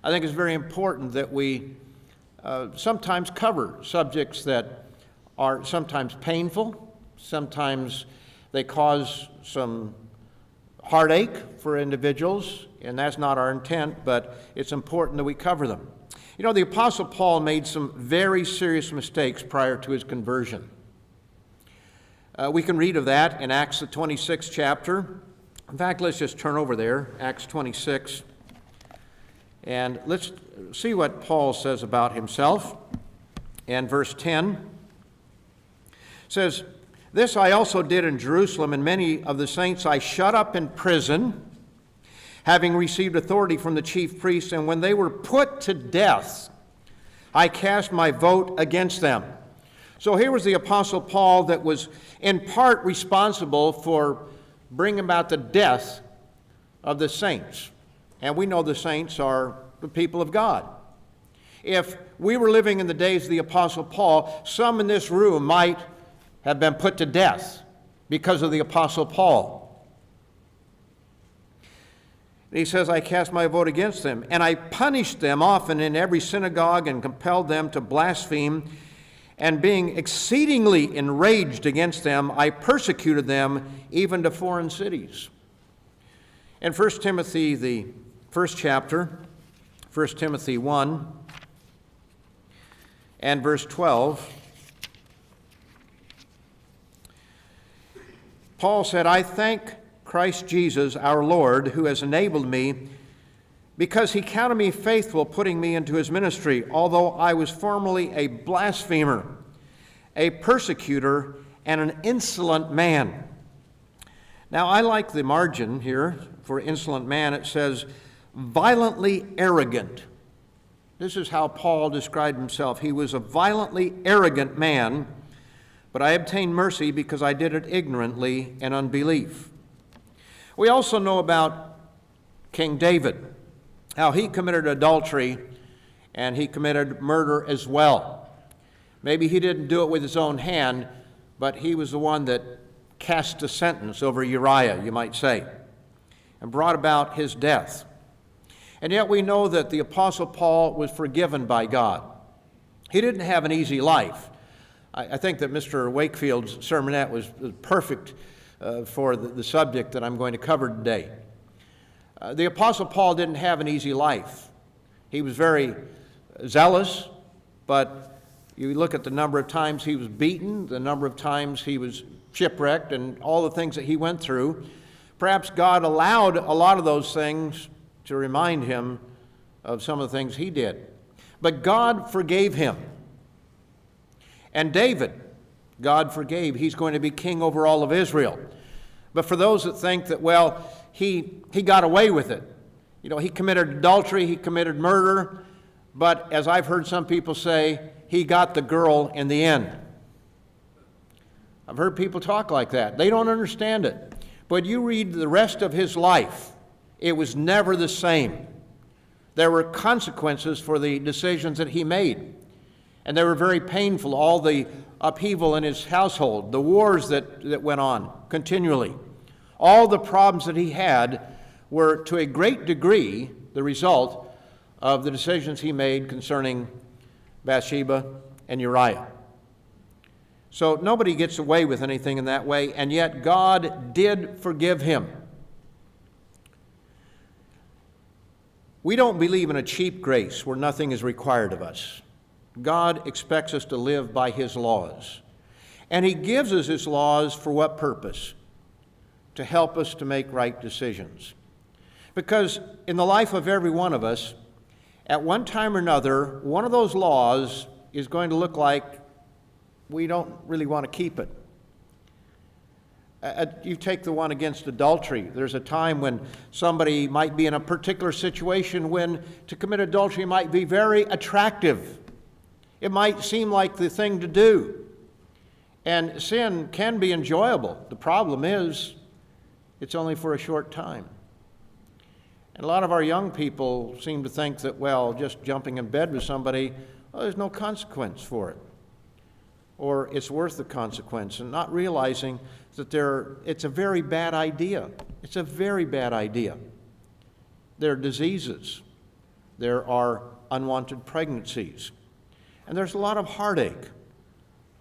I think it's very important that we sometimes cover subjects that are sometimes painful, sometimes they cause some heartache for individuals, and that's not our intent, but it's important that we cover them. You know, the Apostle Paul made some very serious mistakes prior to his conversion. We can read of that in Acts the 26th chapter. In fact, let's just turn over there, Acts 26, and let's see what Paul says about himself. And verse 10 says, "This I also did in Jerusalem, and many of the saints I shut up in prison, having received authority from the chief priests, and when they were put to death, I cast my vote against them." So here was the Apostle Paul that was in part responsible for bringing about the death of the saints. And we know the saints are the people of God. If we were living in the days of the Apostle Paul, some in this room might have been put to death because of the Apostle Paul. He says, "I cast my vote against them, and I punished them often in every synagogue and compelled them to blaspheme. And being exceedingly enraged against them, I persecuted them even to foreign cities." In 1 Timothy, the first chapter, 1 Timothy 1 and verse 12, Paul said, "I thank Christ Jesus our Lord, who has enabled me, because he counted me faithful, putting me into his ministry, although I was formerly a blasphemer, a persecutor, and an insolent man." Now, I like the margin here for insolent man. It says, violently arrogant. This is how Paul described himself. He was a violently arrogant man, but I obtained mercy because I did it ignorantly in unbelief. We also know about King David, how he committed adultery and he committed murder as well. Maybe he didn't do it with his own hand, but he was the one that cast a sentence over Uriah, you might say, and brought about his death. And yet we know that the Apostle Paul was forgiven by God. He didn't have an easy life. I think that Mr. Wakefield's sermonette was perfect for the subject that I'm going to cover today. The Apostle Paul didn't have an easy life. He was very zealous, but you look at the number of times he was beaten, the number of times he was shipwrecked, and all the things that he went through. Perhaps God allowed a lot of those things to remind him of some of the things he did. But God forgave him. And David, God forgave. He's going to be king over all of Israel. But for those that think that, well, he got away with it. You know, he committed adultery, he committed murder, but as I've heard some people say, he got the girl in the end. I've heard people talk like that. They don't understand it. But you read the rest of his life, it was never the same. There were consequences for the decisions that he made. And they were very painful, all the upheaval in his household, the wars that went on continually. All the problems that he had were, to a great degree, the result of the decisions he made concerning Bathsheba and Uriah. So nobody gets away with anything in that way, and yet God did forgive him. We don't believe in a cheap grace where nothing is required of us. God expects us to live by his laws. And he gives us his laws for what purpose? To help us to make right decisions. Because in the life of every one of us, at one time or another, one of those laws is going to look like we don't really want to keep it. You take the one against adultery. There's a time when somebody might be in a particular situation when to commit adultery might be very attractive. It might seem like the thing to do. And sin can be enjoyable. The problem is, it's only for a short time. And a lot of our young people seem to think that, well, just jumping in bed with somebody, well, there's no consequence for it. Or it's worth the consequence, and not realizing that it's a very bad idea. It's a very bad idea. There are diseases. There are unwanted pregnancies. And there's a lot of heartache.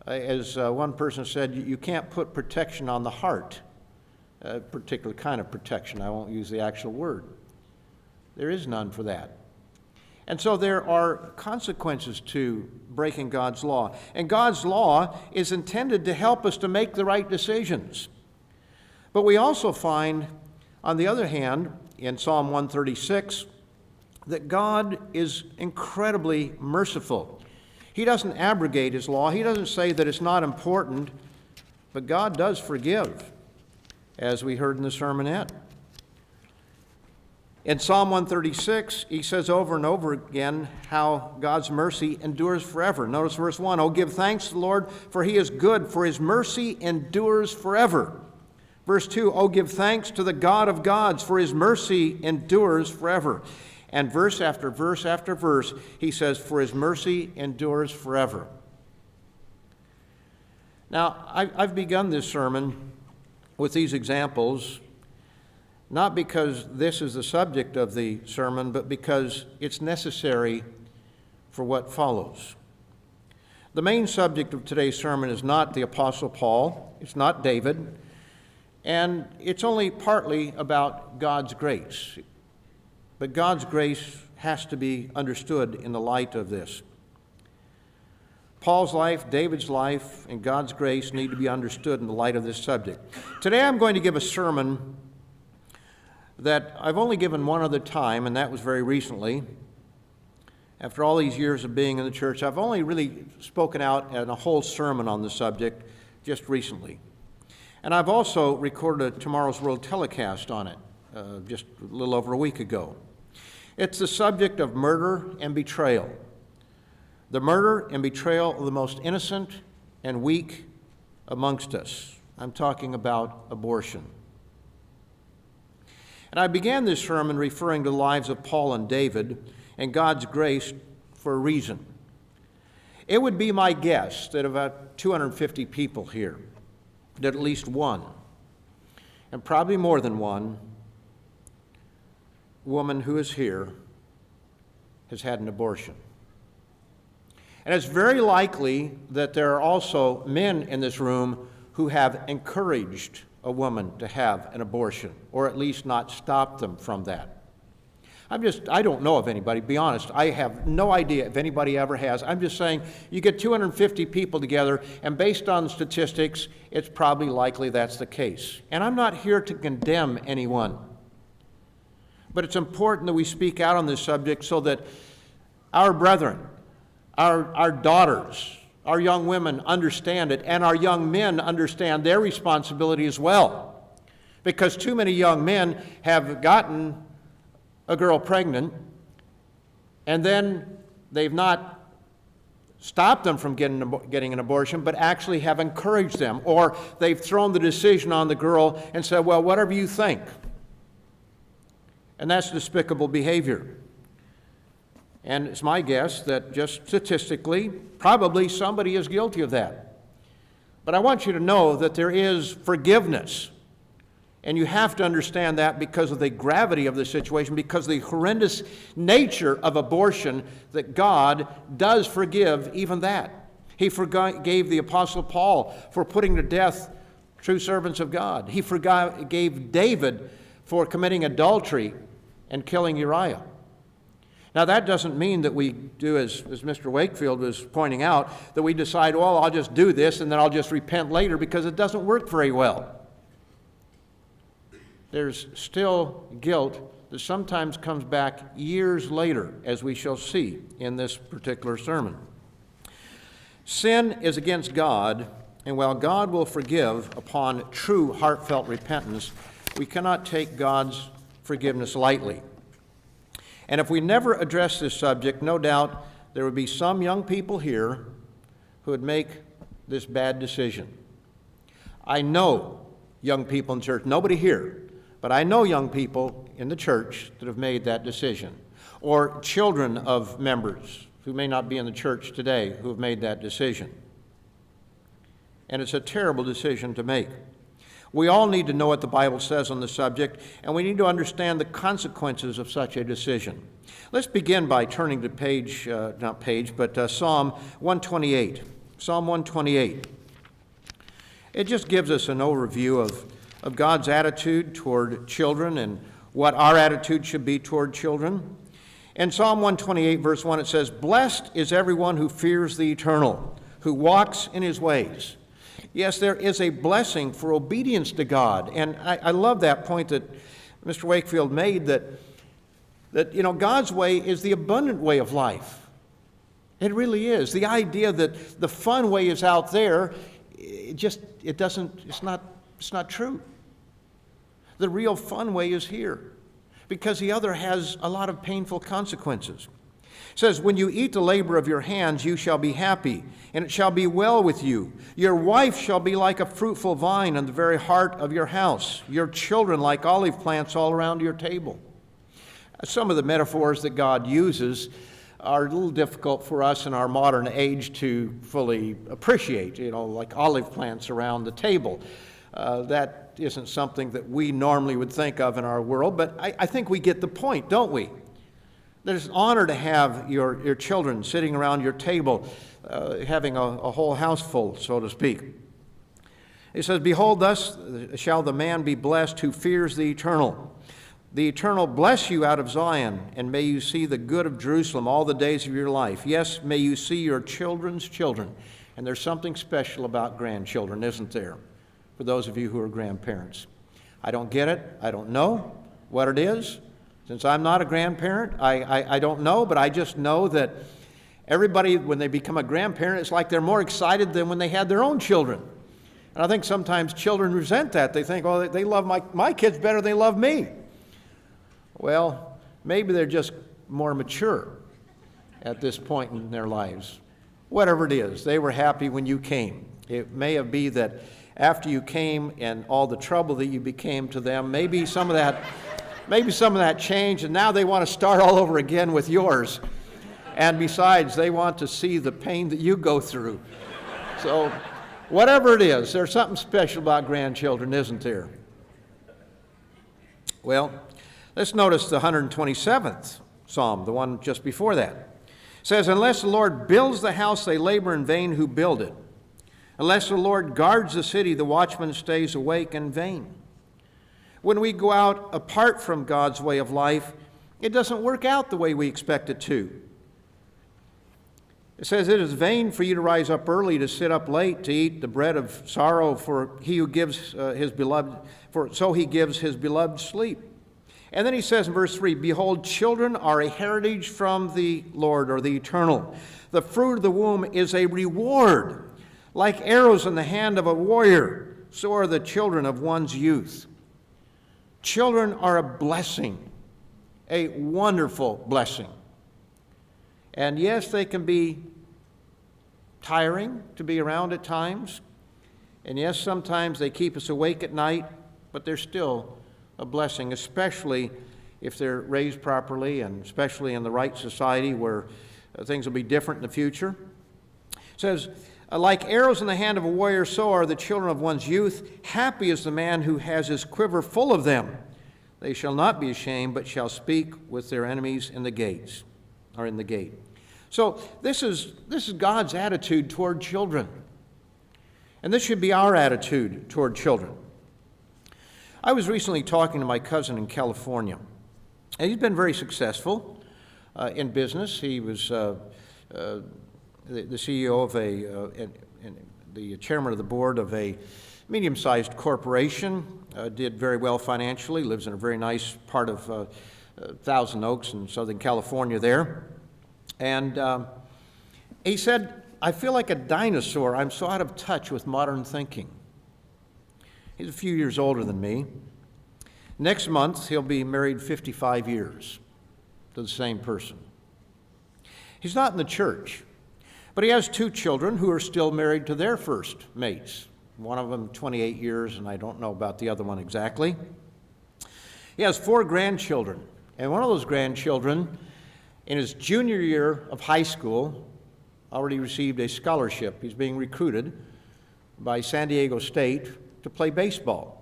As one person said, you can't put protection on the heart, a particular kind of protection. I won't use the actual word. There is none for that. And so there are consequences to breaking God's law. And God's law is intended to help us to make the right decisions. But we also find, on the other hand, in Psalm 136, that God is incredibly merciful. He doesn't abrogate his law. He doesn't say that it's not important, but God does forgive, as we heard in the sermonette. In Psalm 136, he says over and over again how God's mercy endures forever. Notice verse 1, "Oh, give thanks to the Lord, for he is good, for his mercy endures forever." Verse 2, "Oh, give thanks to the God of gods, for his mercy endures forever." And verse after verse after verse, he says, "For his mercy endures forever." Now, I've begun this sermon with these examples, not because this is the subject of the sermon, but because it's necessary for what follows. The main subject of today's sermon is not the Apostle Paul, it's not David, and it's only partly about God's grace. But God's grace has to be understood in the light of this. Paul's life, David's life, and God's grace need to be understood in the light of this subject. Today I'm going to give a sermon that I've only given one other time, and that was very recently. After all these years of being in the church, I've only really spoken out in a whole sermon on the subject just recently. And I've also recorded a Tomorrow's World telecast on it just a little over a week ago. It's the subject of murder and betrayal. The murder and betrayal of the most innocent and weak amongst us. I'm talking about abortion. And I began this sermon referring to the lives of Paul and David and God's grace for a reason. It would be my guess that about 250 people here, that at least one, and probably more than one, woman who is here has had an abortion. And it's very likely that there are also men in this room who have encouraged a woman to have an abortion, or at least not stopped them from that. I don't know of anybody, be honest. I have no idea if anybody ever has. I'm just saying you get 250 people together, and based on statistics, it's probably likely that's the case. And I'm not here to condemn anyone. But it's important that we speak out on this subject so that our brethren, our daughters, our young women understand it, and our young men understand their responsibility as well. Because too many young men have gotten a girl pregnant, and then they've not stopped them from getting an abortion, but actually have encouraged them, or they've thrown the decision on the girl and said, well, whatever you think. And that's despicable behavior. And it's my guess that just statistically, probably somebody is guilty of that. But I want you to know that there is forgiveness. And you have to understand that because of the gravity of the situation, because of the horrendous nature of abortion, that God does forgive even that. He forgave the Apostle Paul for putting to death true servants of God. He forgave David for committing adultery and killing Uriah. Now, that doesn't mean that we do, as Mr. Wakefield was pointing out, that we decide, well, I'll just do this and then I'll just repent later, because it doesn't work very well. There's still guilt that sometimes comes back years later, as we shall see in this particular sermon. Sin is against God, and while God will forgive upon true heartfelt repentance, we cannot take God's forgiveness lightly. And if we never address this subject, no doubt there would be some young people here who would make this bad decision. I know young people in church, nobody here, but I know young people in the church that have made that decision, or children of members who may not be in the church today who have made that decision. And it's a terrible decision to make. We all need to know what the Bible says on the subject, and we need to understand the consequences of such a decision. Let's begin by turning to Psalm 128. Psalm 128. It just gives us an overview of God's attitude toward children and what our attitude should be toward children. In Psalm 128, verse 1, it says, "Blessed is everyone who fears the Eternal, who walks in his ways." Yes, there is a blessing for obedience to God. And I love that point that Mr. Wakefield made, that God's way is the abundant way of life. It really is. The idea that the fun way is out there, it's not true. The real fun way is here, because the other has a lot of painful consequences. It says, "When you eat the labor of your hands, you shall be happy, and it shall be well with you. Your wife shall be like a fruitful vine in the very heart of your house, your children like olive plants all around your table." Some of the metaphors that God uses are a little difficult for us in our modern age to fully appreciate, like olive plants around the table. That isn't something that we normally would think of in our world, but I think we get the point, don't we? There's an honor to have your children sitting around your table, having a whole house full, so to speak. It says, "Behold, thus shall the man be blessed who fears the Eternal. The Eternal bless you out of Zion, and may you see the good of Jerusalem all the days of your life. Yes, may you see your children's children." And there's something special about grandchildren, isn't there? For those of you who are grandparents. I don't get it. I don't know what it is. Since I'm not a grandparent, I don't know, but I just know that everybody, when they become a grandparent, it's like they're more excited than when they had their own children. And I think sometimes children resent that. They think, oh, they love my kids better than they love me. Well, maybe they're just more mature at this point in their lives. Whatever it is, they were happy when you came. It may have been that after you came and all the trouble that you became to them, maybe some of that changed, and now they want to start all over again with yours. And besides, they want to see the pain that you go through. So, whatever it is, there's something special about grandchildren, isn't there? Well, let's notice the 127th Psalm, the one just before that. It says, "Unless the Lord builds the house, they labor in vain who build it. Unless the Lord guards the city, the watchman stays awake in vain." When we go out apart from God's way of life, it doesn't work out the way we expect it to. It says, "It is vain for you to rise up early, to sit up late, to eat the bread of sorrow, for he who gives his beloved sleep." And then he says in verse 3, "Behold, children are a heritage from the Lord," or the Eternal. "The fruit of the womb is a reward. Like arrows in the hand of a warrior, so are the children of one's youth." Children are a blessing, a wonderful blessing. And yes, they can be tiring to be around at times. And yes, sometimes they keep us awake at night, but they're still a blessing, especially if they're raised properly, and especially in the right society where things will be different in the future. It says, "Like arrows in the hand of a warrior, so are the children of one's youth. Happy is the man who has his quiver full of them. They shall not be ashamed, but shall speak with their enemies in the gates," or in the gate. So this is God's attitude toward children. And this should be our attitude toward children. I was recently talking to my cousin in California, and he's been very successful in business. He was the CEO of the chairman of the board of a medium-sized corporation, did very well financially, lives in a very nice part of Thousand Oaks in Southern California there. And he said, "I feel like a dinosaur. I'm so out of touch with modern thinking." He's a few years older than me. Next month, he'll be married 55 years to the same person. He's not in the church, but he has 2 children who are still married to their first mates. One of them 28 years, and I don't know about the other one exactly. He has 4 grandchildren, and one of those grandchildren, in his junior year of high school, already received a scholarship. He's being recruited by San Diego State to play baseball.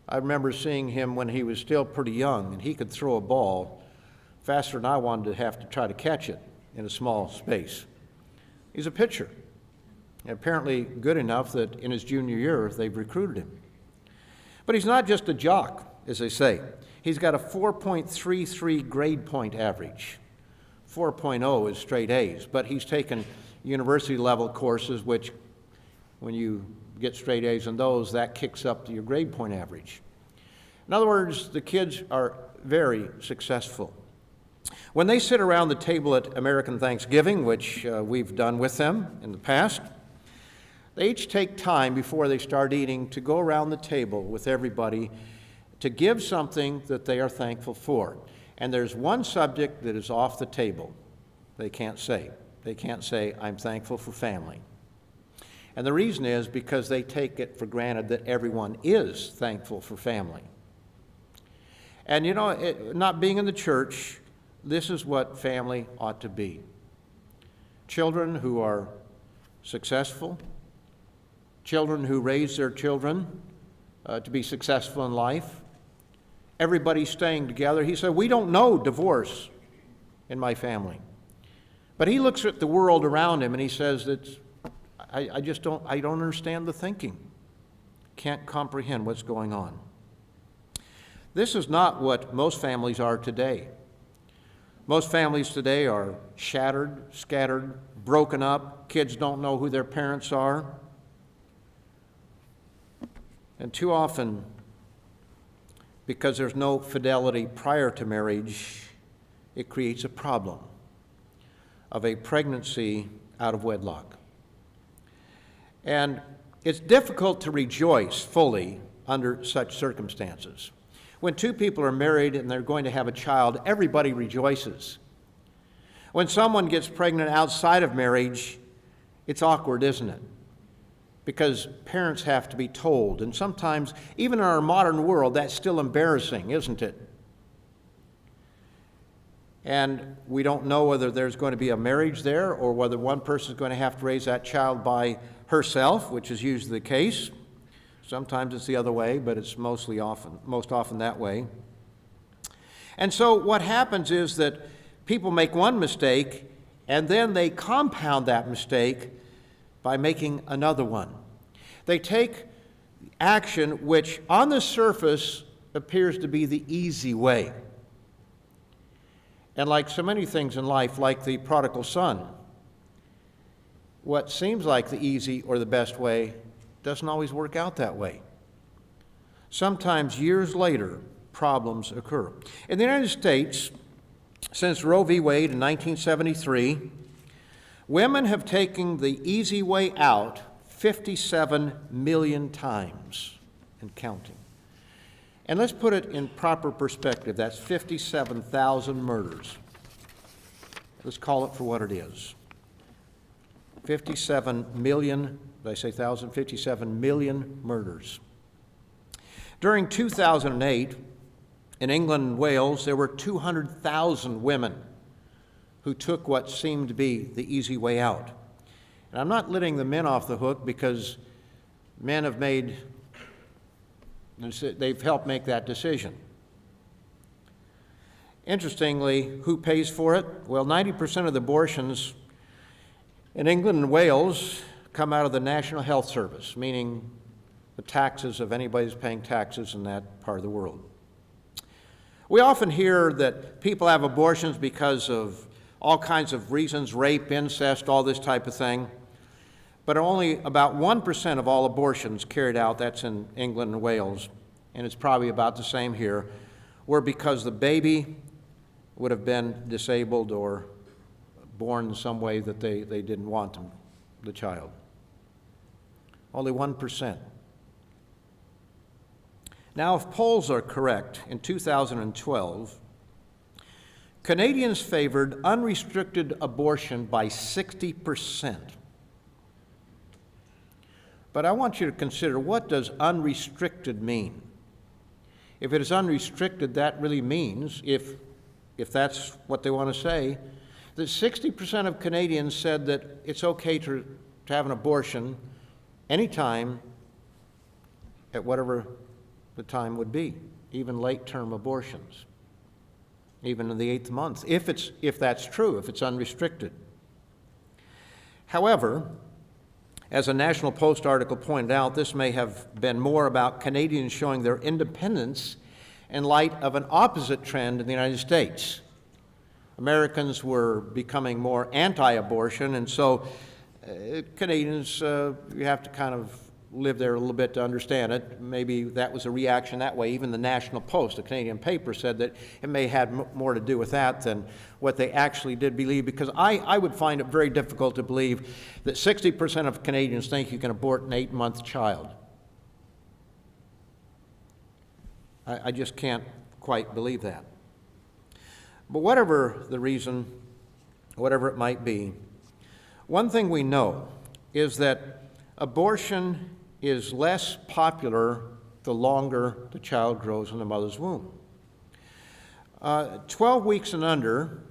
I remember seeing him when he was still pretty young, and he could throw a ball faster than I wanted to have to try to catch it in a small space. He's a pitcher, and apparently good enough that in his junior year they've recruited him. But he's not just a jock, as they say. He's got a 4.33 grade point average. 4.0 is straight A's, but he's taken university level courses, which when you get straight A's in those, that kicks up to your grade point average. In other words, the kids are very successful. When they sit around the table at American Thanksgiving, which we've done with them in the past, they each take time before they start eating to go around the table with everybody to give something that they are thankful for. And there's one subject that is off the table. They can't say. They can't say, I'm thankful for family. And the reason is because they take it for granted that everyone is thankful for family. And you know, not being in the church, this is what family ought to be. Children who are successful, children who raise their children to be successful in life, everybody staying together. He said, we don't know divorce in my family. But he looks at the world around him and he says that I don't understand the thinking. Can't comprehend what's going on. This is not what most families are today. Most families today are shattered, scattered, broken up. Kids don't know who their parents are. And too often, because there's no fidelity prior to marriage, it creates a problem of a pregnancy out of wedlock. And it's difficult to rejoice fully under such circumstances. When two people are married and they're going to have a child, everybody rejoices. When someone gets pregnant outside of marriage, it's awkward, isn't it? Because parents have to be told, and sometimes, even in our modern world, that's still embarrassing, isn't it? And we don't know whether there's going to be a marriage there or whether one person is going to have to raise that child by herself, which is usually the case. Sometimes it's the other way, but it's most often that way. And so what happens is that people make one mistake, and then they compound that mistake by making another one. They take action which on the surface appears to be the easy way. And like so many things in life, like the prodigal son, what seems like the easy or the best way doesn't always work out that way. Sometimes years later, problems occur. In the United States, since Roe v. Wade in 1973, women have taken the easy way out 57 million times and counting. And let's put it in proper perspective. That's 57,000 murders. Let's call it for what it is. 57 million, did I say thousand? 57 million murders. During 2008, in England and Wales, there were 200,000 women who took what seemed to be the easy way out. And I'm not letting the men off the hook because men have they've helped make that decision. Interestingly, who pays for it? Well, 90% of the abortions in England and Wales come out of the National Health Service, meaning the taxes of anybody who's paying taxes in that part of the world. We often hear that people have abortions because of all kinds of reasons, rape, incest, all this type of thing. But only about 1% of all abortions carried out, that's in England and Wales, and it's probably about the same here, were because the baby would have been disabled or born in some way that they didn't want them, the child. Only 1%. Now, if polls are correct, in 2012, Canadians favored unrestricted abortion by 60%. But I want you to consider, what does unrestricted mean? If it is unrestricted, that really means, if that's what they want to say, that 60% of Canadians said that it's okay to have an abortion anytime, at whatever the time would be, even late-term abortions, even in the 8th month, if that's true, if it's unrestricted. However, as a National Post article pointed out, this may have been more about Canadians showing their independence in light of an opposite trend in the United States. Americans were becoming more anti-abortion, and so Canadians, you have to kind of live there a little bit to understand it. Maybe that was a reaction that way. Even the National Post, a Canadian paper, said that it may have had more to do with that than what they actually did believe, because I would find it very difficult to believe that 60% of Canadians think you can abort an 8-month child. I just can't quite believe that. But whatever the reason, whatever it might be, one thing we know is that abortion is less popular the longer the child grows in the mother's womb. 12 weeks and under,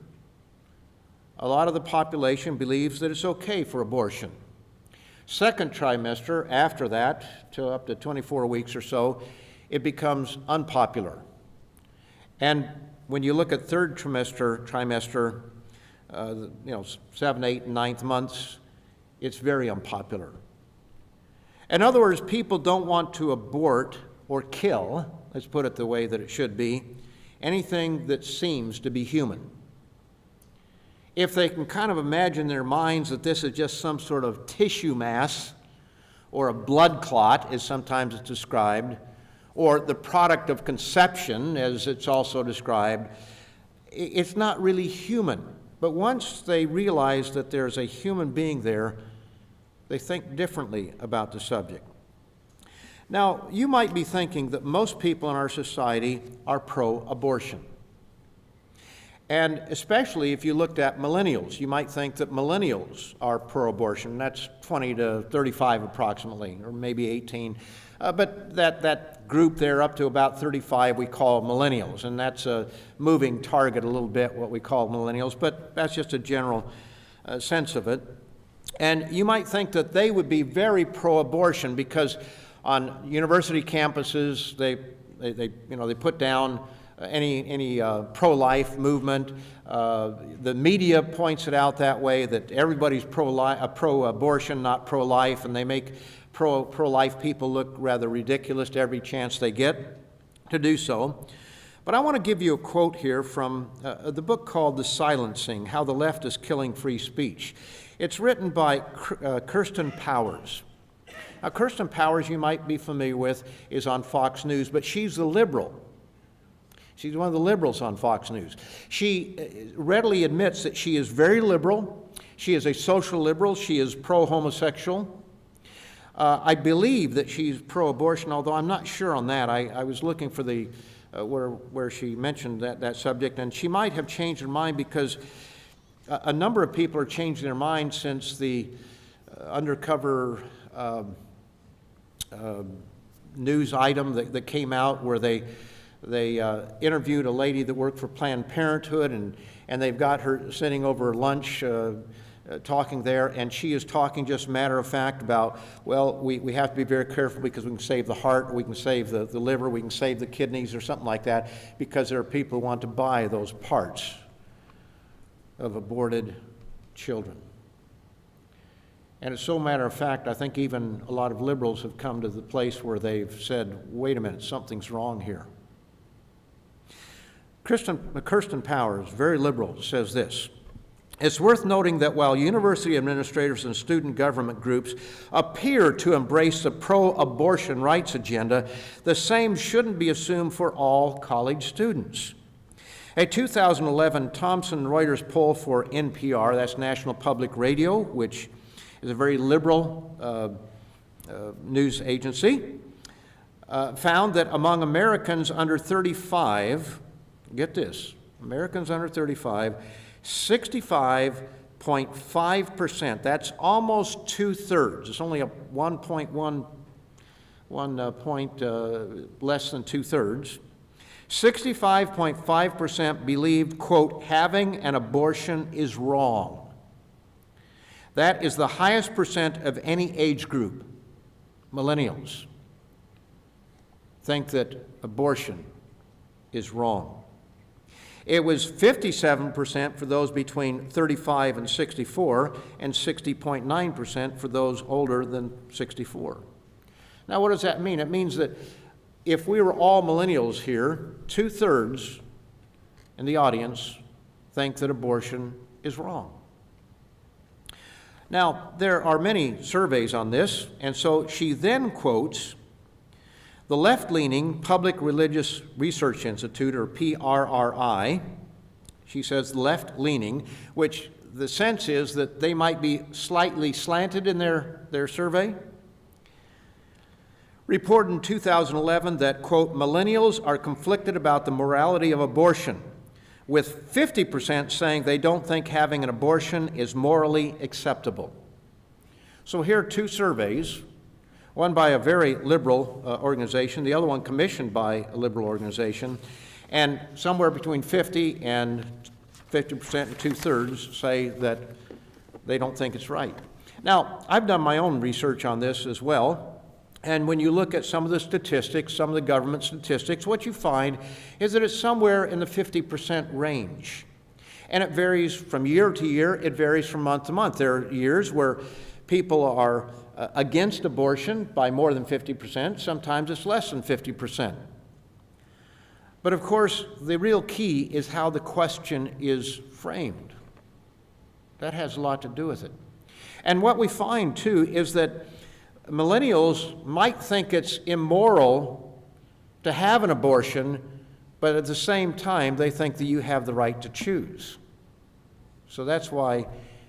a lot of the population believes that it's okay for abortion. Second trimester, after that, to up to 24 weeks or so, it becomes unpopular. And when you look at third trimester, 7, 8, and 9th months, it's very unpopular. In other words, people don't want to abort or kill, let's put it the way that it should be, anything that seems to be human. If they can kind of imagine in their minds that this is just some sort of tissue mass or a blood clot, as sometimes it's described, or the product of conception, as it's also described, it's not really human. But once they realize that there's a human being there, they think differently about the subject. Now, you might be thinking that most people in our society are pro-abortion. And especially if you looked at millennials, you might think that millennials are pro-abortion. That's 20 to 35 approximately, or maybe 18. But that group there up to about 35 we call millennials, and that's a moving target a little bit, what we call millennials, but that's just a general sense of it. And you might think that they would be very pro-abortion because on university campuses they put down any pro-life movement. The media points it out that way, that everybody's pro-abortion, not pro-life, and they make pro-life people look rather ridiculous every chance they get to do so. But I want to give you a quote here from the book called The Silencing: How the Left is Killing Free Speech. It's written by Kirsten Powers. Now, Kirsten Powers, you might be familiar with, is on Fox News, but she's the liberal. She's one of the liberals on Fox News. She readily admits that she is very liberal. She is a social liberal. She is pro-homosexual. I believe that she's pro-abortion, although I'm not sure on that. I was looking for the where she mentioned that subject, and she might have changed her mind because a number of people are changing their minds since the undercover news item that came out where they interviewed a lady that worked for Planned Parenthood, and they've got her sitting over lunch talking there, and she is talking just matter of fact about, well, we have to be very careful because we can save the heart, we can save the liver, we can save the kidneys or something like that, because there are people who want to buy those parts of aborted children. And it's so matter of fact, I think even a lot of liberals have come to the place where they've said, wait a minute, something's wrong here. Kirsten Powers, very liberal, says this: it's worth noting that while university administrators and student government groups appear to embrace the pro-abortion rights agenda, the same shouldn't be assumed for all college students. A 2011 Thomson Reuters poll for NPR, that's National Public Radio, which is a very liberal news agency, found that among Americans under 35, get this, Americans under 35, 65.5%, that's almost two-thirds, it's only a 1.1 point less than two-thirds, 65.5% believed, quote, having an abortion is wrong. That is the highest percent of any age group, millennials. think that abortion is wrong. It was 57% for those between 35 and 64, and 60.9% for those older than 64. Now, what does that mean? It means that if we were all millennials here, 2/3 in the audience think that abortion is wrong. Now, there are many surveys on this, and so she then quotes the left-leaning Public Religious Research Institute, or PRRI. She says left-leaning, which the sense is that they might be slightly slanted in their survey. Reported in 2011 that, quote, millennials are conflicted about the morality of abortion, with 50% saying they don't think having an abortion is morally acceptable. So here are two surveys, one by a very liberal organization, the other one commissioned by a liberal organization, and somewhere between 50% and 2/3 say that they don't think it's right. Now, I've done my own research on this as well, and when you look at some of the statistics, some of the government statistics, what you find is that it's somewhere in the 50% range. And it varies from year to year, it varies from month to month. There are years where people are against abortion by more than 50%, sometimes it's less than 50%. But of course, the real key is how the question is framed. That has a lot to do with it. And what we find, too, is that millennials might think it's immoral to have an abortion, but at the same time, they think that you have the right to choose. So that's why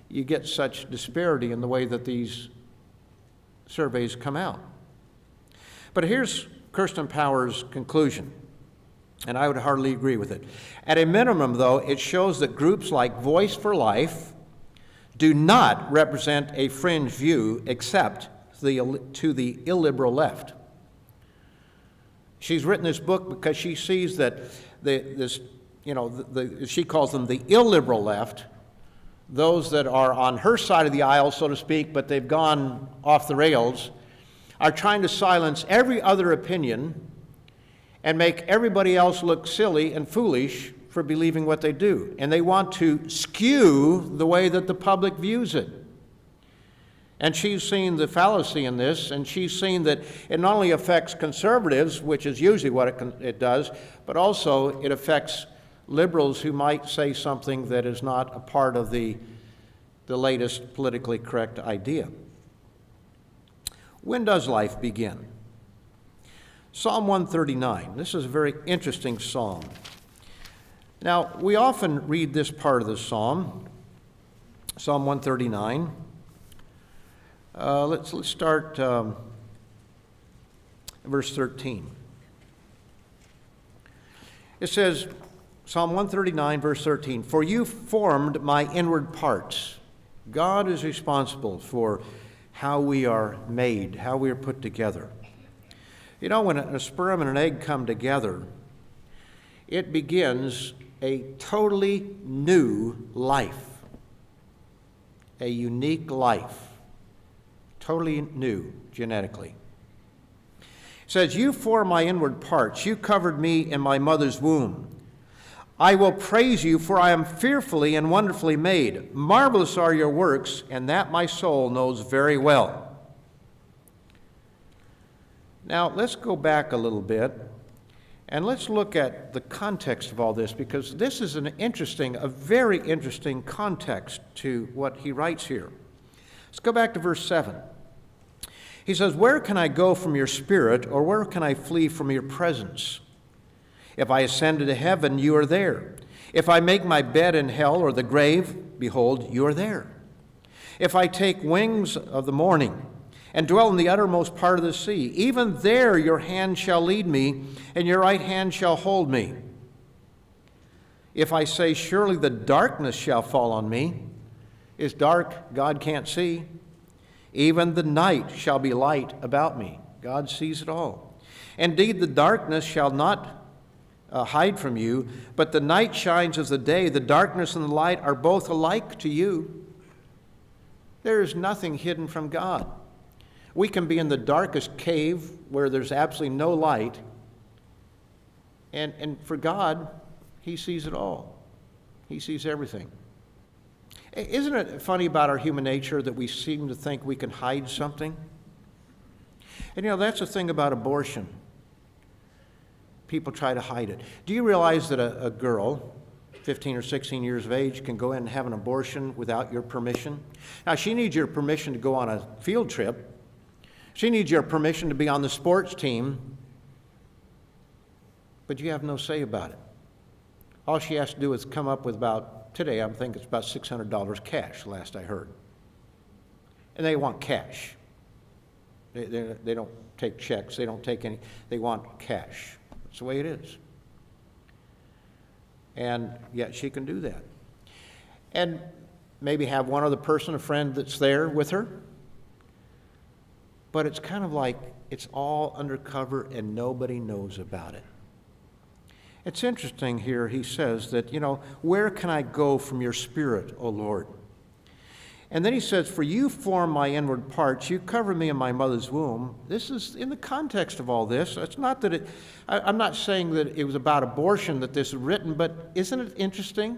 you get such disparity in the way that these surveys come out. But here's Kirsten Power's conclusion, and I would hardly agree with it. At a minimum, though, it shows that groups like Voice for Life do not represent a fringe view except to the illiberal left. She's written this book because she sees that she calls them the illiberal left, those that are on her side of the aisle, so to speak, but they've gone off the rails, are trying to silence every other opinion and make everybody else look silly and foolish for believing what they do. And they want to skew the way that the public views it. And she's seen the fallacy in this, and she's seen that it not only affects conservatives, which is usually what it does, but also it affects liberals who might say something that is not a part of the latest politically correct idea. When does life begin? Psalm 139. This is a very interesting psalm. Now, we often read this part of the psalm, Psalm 139. Let's start verse 13. It says, Psalm 139, verse 13, "For you formed my inward parts." God is responsible for how we are made, how we are put together. You know, when a sperm and an egg come together, it begins a totally new life, a unique life, totally new genetically. It says, "You formed my inward parts. You covered me in my mother's womb. I will praise you, for I am fearfully and wonderfully made. Marvelous are your works, and that my soul knows very well." Now, let's go back a little bit, and let's look at the context of all this, because this is a very interesting context to what he writes here. Let's go back to verse 7. He says, "Where can I go from your spirit, or where can I flee from your presence? If I ascend into heaven, you are there. If I make my bed in hell or the grave, behold, you are there. If I take wings of the morning and dwell in the uttermost part of the sea, even there your hand shall lead me, and your right hand shall hold me. If I say, surely the darkness shall fall on me," is dark, God can't see. "Even the night shall be light about me." God sees it all. "Indeed, the darkness shall not hide from you, but the night shines as the day. The darkness and the light are both alike to you." There is nothing hidden from God. We can be in the darkest cave where there's absolutely no light, And for God, he sees it all. He sees everything. Isn't it funny about our human nature that we seem to think we can hide something? And that's the thing about abortion. People try to hide it. Do you realize that a girl, 15 or 16 years of age, can go in and have an abortion without your permission? Now, she needs your permission to go on a field trip. She needs your permission to be on the sports team. But you have no say about it. All she has to do is come up with today I think it's about $600 cash, last I heard. And they want cash. They don't take checks. They don't take any. They want cash. That's the way it is. And yet she can do that. And maybe have one other person, a friend that's there with her. But it's kind of like it's all undercover and nobody knows about it. It's interesting here, he says that, where can I go from your spirit, O Lord? And then he says, for you form my inward parts, you cover me in my mother's womb. This is in the context of all this. It's not that I'm not saying that it was about abortion that this is written, but isn't it interesting?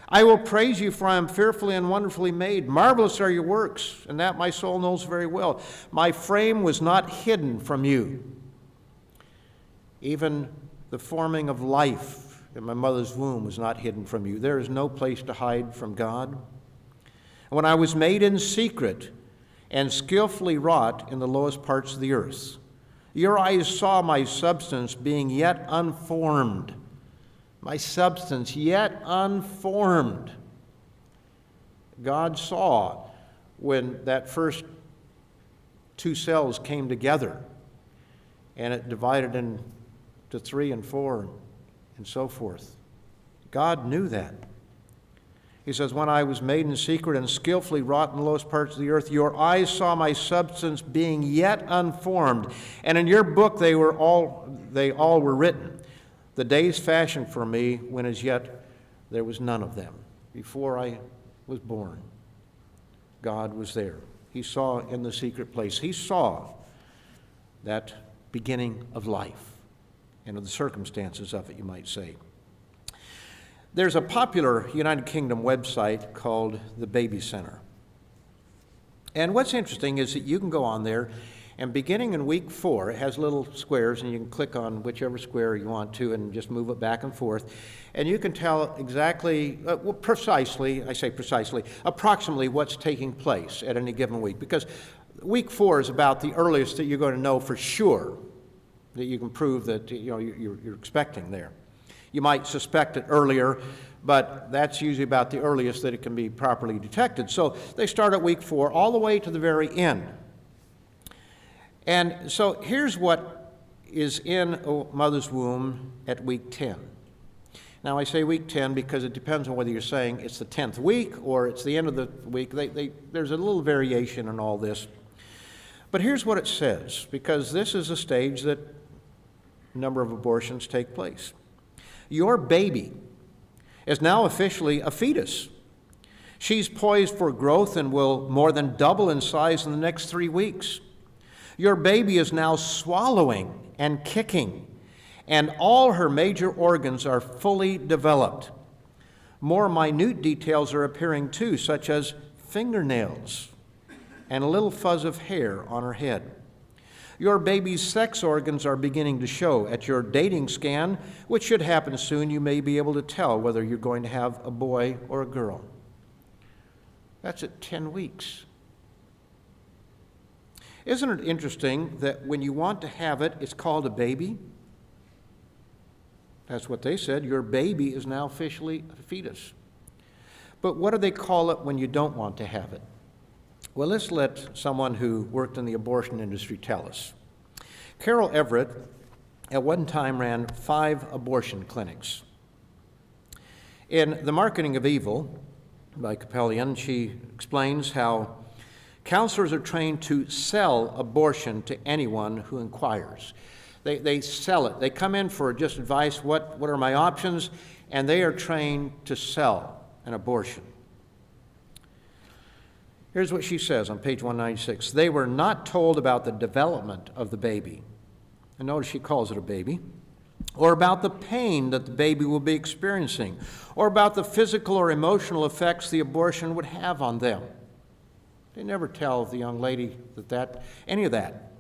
I will praise you, for I am fearfully and wonderfully made. Marvelous are your works, and that my soul knows very well. My frame was not hidden from you. Even the forming of life in my mother's womb was not hidden from you. There is no place to hide from God. When I was made in secret and skillfully wrought in the lowest parts of the earth, your eyes saw my substance being yet unformed. My substance yet unformed. God saw when that first two cells came together and it divided into 3 and 4 and so forth. God knew that. He says, when I was made in secret and skillfully wrought in the lowest parts of the earth, your eyes saw my substance being yet unformed. And in your book they all were written. The days fashioned for me when as yet there was none of them. Before I was born, God was there. He saw in the secret place. He saw that beginning of life and of the circumstances of it, you might say. There's a popular United Kingdom website called the Baby Center. And what's interesting is that you can go on there, and beginning in week 4, it has little squares, and you can click on whichever square you want to and just move it back and forth. And you can tell exactly, approximately what's taking place at any given week. Because week 4 is about the earliest that you're going to know for sure that you can prove that you're expecting there. You might suspect it earlier, but that's usually about the earliest that it can be properly detected. So they start at week 4 all the way to the very end. And so here's what is in a mother's womb at week 10. Now I say week 10 because it depends on whether you're saying it's the 10th week or it's the end of the week. There's a little variation in all this. But here's what it says, because this is a stage that a number of abortions take place. Your baby is now officially a fetus. She's poised for growth and will more than double in size in the next 3 weeks. Your baby is now swallowing and kicking, and all her major organs are fully developed. More minute details are appearing too, such as fingernails and a little fuzz of hair on her head. Your baby's sex organs are beginning to show. At your dating scan, which should happen soon, you may be able to tell whether you're going to have a boy or a girl. That's at 10 weeks. Isn't it interesting that when you want to have it, it's called a baby? That's what they said. Your baby is now officially a fetus. But what do they call it when you don't want to have it? Well, let's let someone who worked in the abortion industry tell us. Carol Everett at one time ran 5 abortion clinics. In The Marketing of Evil by Capellian, she explains how counselors are trained to sell abortion to anyone who inquires. They sell it. They come in for just advice, what are my options, and they are trained to sell an abortion. Here's what she says on page 196. They were not told about the development of the baby. And notice she calls it a baby. or about the pain that the baby will be experiencing, or about the physical or emotional effects the abortion would have on them. They never tell the young lady any of that.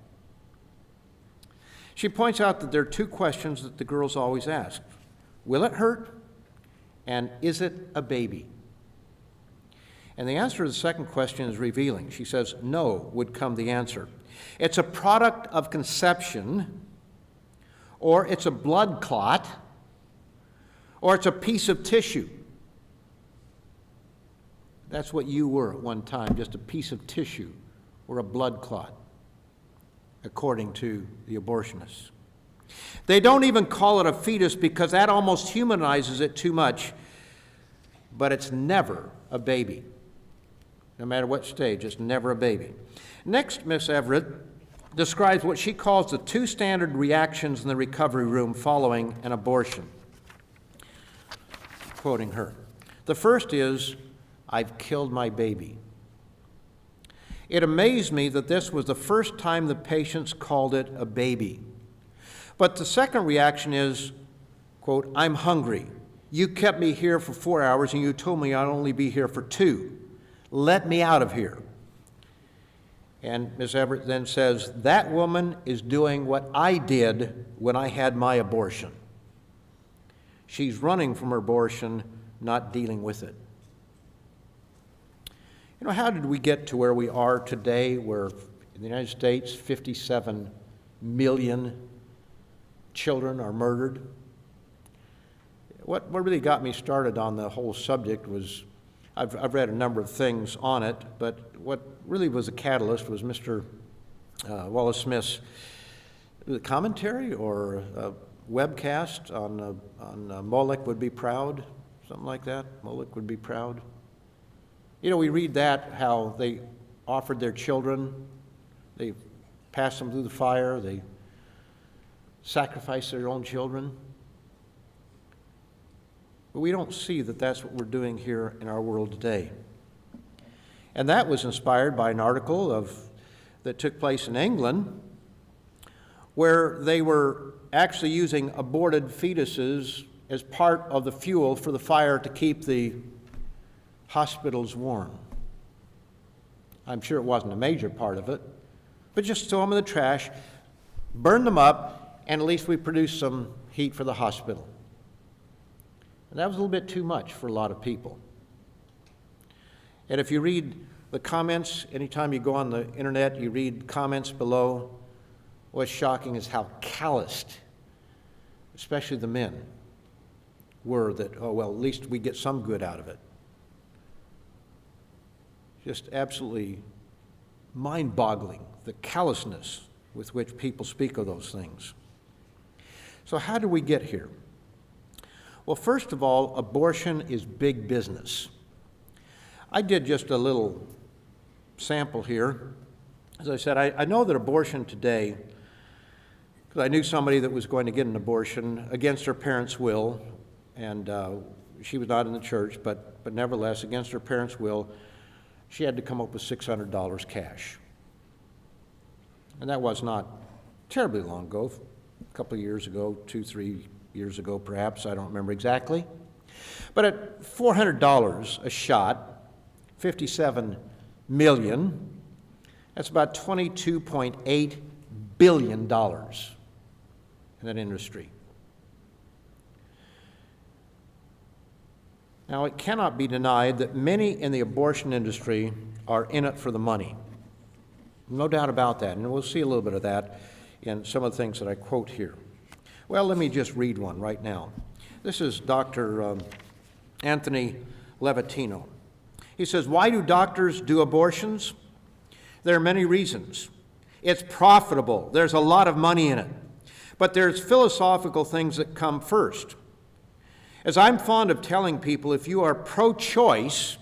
She points out that there are two questions that the girls always ask. Will it hurt? And is it a baby? And the answer to the second question is revealing. She says, no, would come the answer. It's a product of conception, or it's a blood clot, or it's a piece of tissue. That's what you were at one time, just a piece of tissue or a blood clot, according to the abortionists. They don't even call it a fetus because that almost humanizes it too much, but it's never a baby. No matter what stage, it's never a baby. Next, Miss Everett describes what she calls the two standard reactions in the recovery room following an abortion. Quoting her, the first is, I've killed my baby. It amazed me that this was the first time the patients called it a baby. But the second reaction is, quote, I'm hungry. You kept me here for 4 hours and you told me I'd only be here for 2. Let me out of here. And Ms. Everett then says, that woman is doing what I did when I had my abortion. She's running from her abortion, not dealing with it. You know, how did we get to where we are today, where in the United States, 57 million children are murdered? What really got me started on the whole subject was, I've read a number of things on it, but what really was a catalyst was Mr. Wallace Smith's commentary or a webcast on Moloch would be proud, something like that. Moloch would be proud. You know, we read that, how they offered their children, they passed them through the fire, they sacrificed their own children. But we don't see that that's what we're doing here in our world today. And that was inspired by an article that took place in England, where they were actually using aborted fetuses as part of the fuel for the fire to keep the hospitals warm. I'm sure it wasn't a major part of it, but just throw them in the trash, burn them up, and at least we produce some heat for the hospital. And that was a little bit too much for a lot of people. And if you read the comments, anytime you go on the internet, you read comments below, what's shocking is how calloused, especially the men, were that, oh, well, at least we get some good out of it. Just absolutely mind-boggling, the callousness with which people speak of those things. So how do we get here? Well, first of all, abortion is big business. I did just a little sample here. As I said, I know that abortion today, because I knew somebody that was going to get an abortion against her parents' will, and she was not in the church, but nevertheless, against her parents' will, she had to come up with $600 cash. And that was not terribly long ago, a couple of years ago, 2-3 years ago perhaps, I don't remember exactly. But at $400 a shot, 57 million, that's about $22.8 billion in that industry. Now, it cannot be denied that many in the abortion industry are in it for the money. No doubt about that, and we'll see a little bit of that in some of the things that I quote here. Well, let me just read one right now. This is Dr. Anthony Levatino. He says, why do doctors do abortions? There are many reasons. It's profitable. There's a lot of money in it. But there's philosophical things that come first. As I'm fond of telling people, if you are pro-choice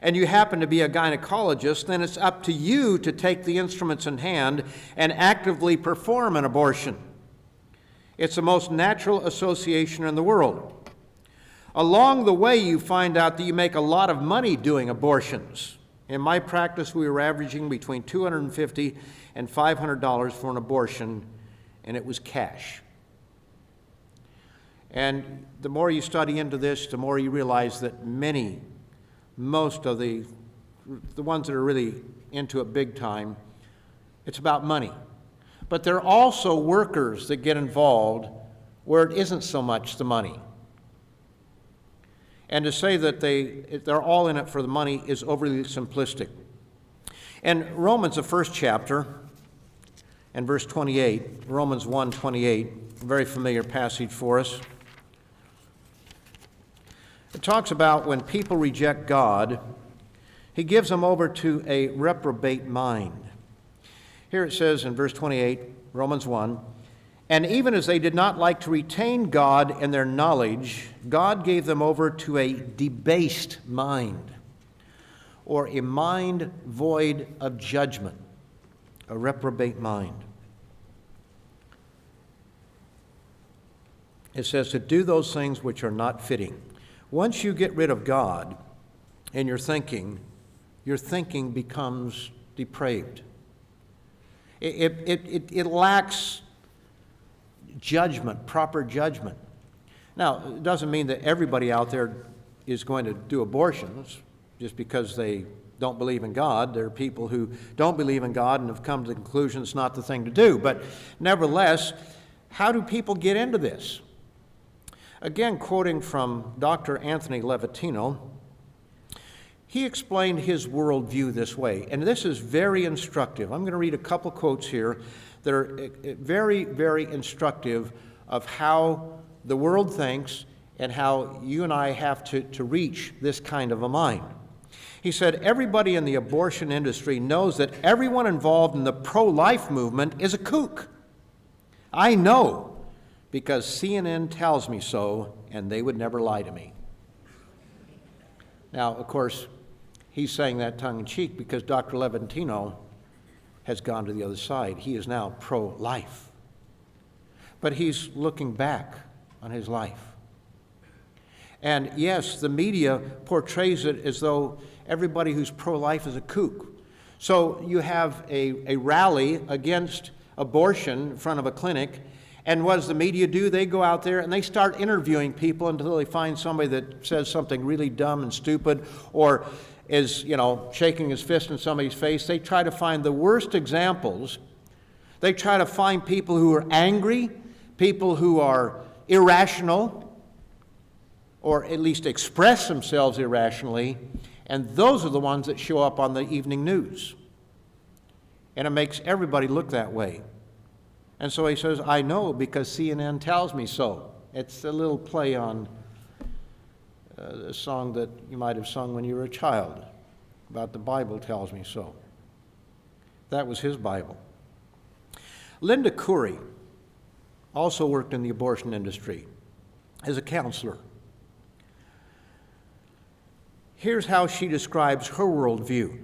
and you happen to be a gynecologist, then it's up to you to take the instruments in hand and actively perform an abortion. It's the most natural association in the world. Along the way, you find out that you make a lot of money doing abortions. In my practice, we were averaging between $250 and $500 for an abortion, and it was cash. And the more you study into this, the more you realize that most of the ones that are really into it big time, it's about money. But there are also workers that get involved where it isn't so much the money. And to say that they're all in it for the money is overly simplistic. In Romans, the first chapter, and verse 28, Romans 1:28, a very familiar passage for us. It talks about when people reject God, he gives them over to a reprobate mind. Here it says in verse 28, Romans 1, and even as they did not like to retain God in their knowledge, God gave them over to a debased mind, or a mind void of judgment, a reprobate mind. It says to do those things which are not fitting. Once you get rid of God in your thinking becomes depraved. It lacks judgment, proper judgment. Now, it doesn't mean that everybody out there is going to do abortions just because they don't believe in God. There are people who don't believe in God and have come to the conclusion it's not the thing to do. But nevertheless, how do people get into this? Again, quoting from Dr. Anthony Levatino, he explained his worldview this way, and this is very instructive. I'm going to read a couple quotes here that are very, very instructive of how the world thinks and how you and I have to reach this kind of a mind. He said, everybody in the abortion industry knows that everyone involved in the pro-life movement is a kook. I know, because CNN tells me so, and they would never lie to me. Now, of course, he's saying that tongue-in-cheek because Dr. Levatino has gone to the other side. He is now pro-life. But he's looking back on his life. And yes, the media portrays it as though everybody who's pro-life is a kook. So you have a rally against abortion in front of a clinic, and what does the media do? They go out there and they start interviewing people until they find somebody that says something really dumb and stupid or is, shaking his fist in somebody's face. They try to find the worst examples. They try to find people who are angry, people who are irrational, or at least express themselves irrationally, and those are the ones that show up on the evening news. And it makes everybody look that way. And so he says, I know because CNN tells me so. It's a little play on a song that you might have sung when you were a child about the Bible tells me so. That was his Bible. Linda Curry also worked in the abortion industry as a counselor. Here's how she describes her worldview.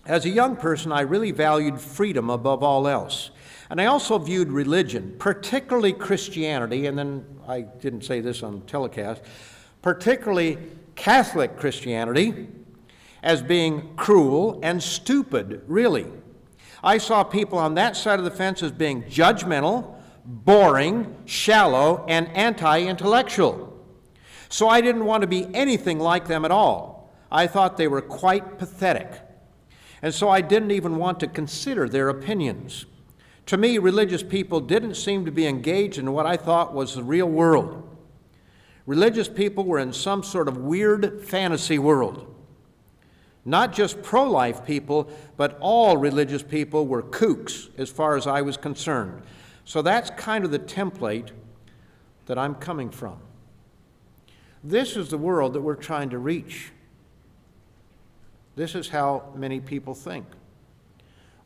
As a young person, I really valued freedom above all else. And I also viewed religion, particularly Christianity, and then I didn't say this on telecast, particularly Catholic Christianity, as being cruel and stupid, really. I saw people on that side of the fence as being judgmental, boring, shallow, and anti-intellectual. So I didn't want to be anything like them at all. I thought they were quite pathetic. And so I didn't even want to consider their opinions. To me, religious people didn't seem to be engaged in what I thought was the real world. Religious people were in some sort of weird fantasy world. Not just pro-life people, but all religious people were kooks as far as I was concerned. So that's kind of the template that I'm coming from. This is the world that we're trying to reach. This is how many people think.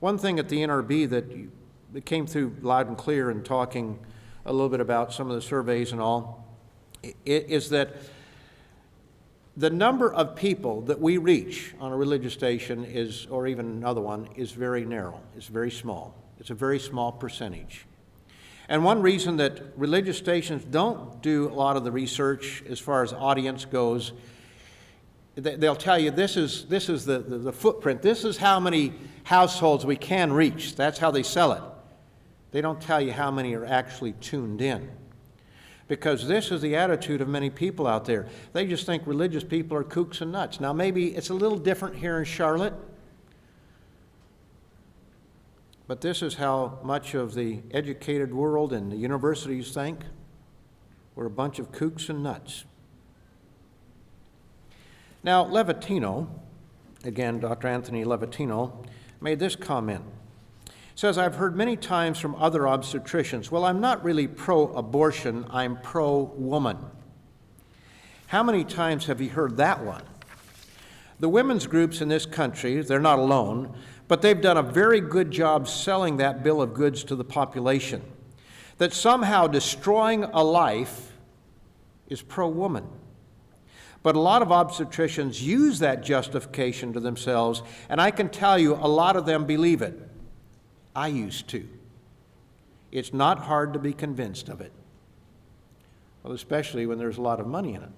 One thing at the NRB that came through loud and clear in talking a little bit about some of the surveys and all, is that the number of people that we reach on a religious station is, or even another one, is very narrow. It's very small. It's a very small percentage. And one reason that religious stations don't do a lot of the research as far as audience goes, they'll tell you this is the footprint. This is how many households we can reach. That's how they sell it. They don't tell you how many are actually tuned in. because this is the attitude of many people out there. They just think religious people are kooks and nuts. Now, maybe it's a little different here in Charlotte, but this is how much of the educated world and the universities think. We're a bunch of kooks and nuts. Now, Levatino, again, Dr. Anthony Levatino, made this comment. He says, I've heard many times from other obstetricians, well, I'm not really pro-abortion, I'm pro-woman. How many times have you heard that one? The women's groups in this country, they're not alone, but they've done a very good job selling that bill of goods to the population, that somehow destroying a life is pro-woman. But a lot of obstetricians use that justification to themselves, and I can tell you a lot of them believe it. I used to. It's not hard to be convinced of it. Well, especially when there's a lot of money in it.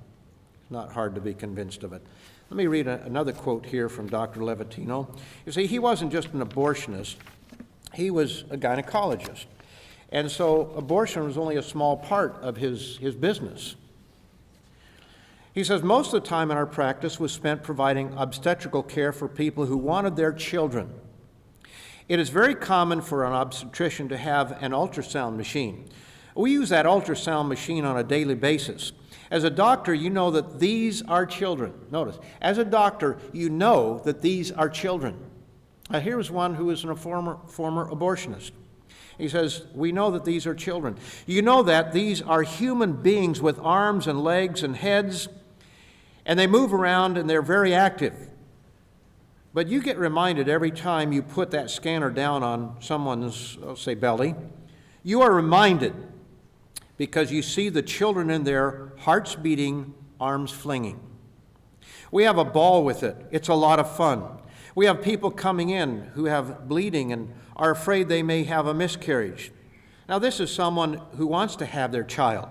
It's not hard to be convinced of it. Let me read another quote here from Dr. Levatino. You see, he wasn't just an abortionist, he was a gynecologist. And so abortion was only a small part of his business. He says, most of the time in our practice was spent providing obstetrical care for people who wanted their children. It is very common for an obstetrician to have an ultrasound machine. We use that ultrasound machine on a daily basis. As a doctor, you know that these are children. Notice, as a doctor, you know that these are children. Here's one who is a former abortionist. He says, we know that these are children. You know that these are human beings with arms and legs and heads, and they move around and they're very active. But you get reminded every time you put that scanner down on someone's, say, belly, you are reminded because you see the children in there, hearts beating, arms flinging. We have a ball with it. It's a lot of fun. We have people coming in who have bleeding and are afraid they may have a miscarriage. Now, this is someone who wants to have their child.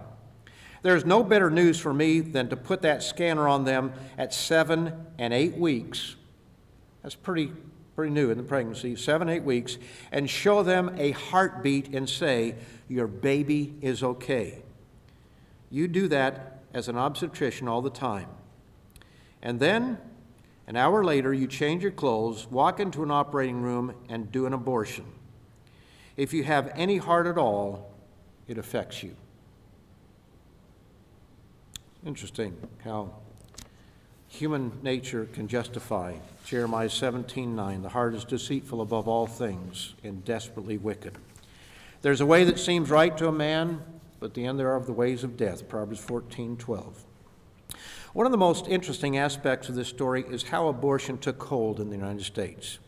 There's no better news for me than to put that scanner on them at 7 and 8 weeks. That's pretty new in the pregnancy, 7, 8 weeks, and show them a heartbeat and say, your baby is okay. You do that as an obstetrician all the time. And then, an hour later, you change your clothes, walk into an operating room, and do an abortion. If you have any heart at all, it affects you. Interesting how human nature can justify. Jeremiah 17:9, the heart is deceitful above all things and desperately wicked. There's a way that seems right to a man, but the end thereof the ways of death. Proverbs 14:12. One of the most interesting aspects of this story is how abortion took hold in the United States.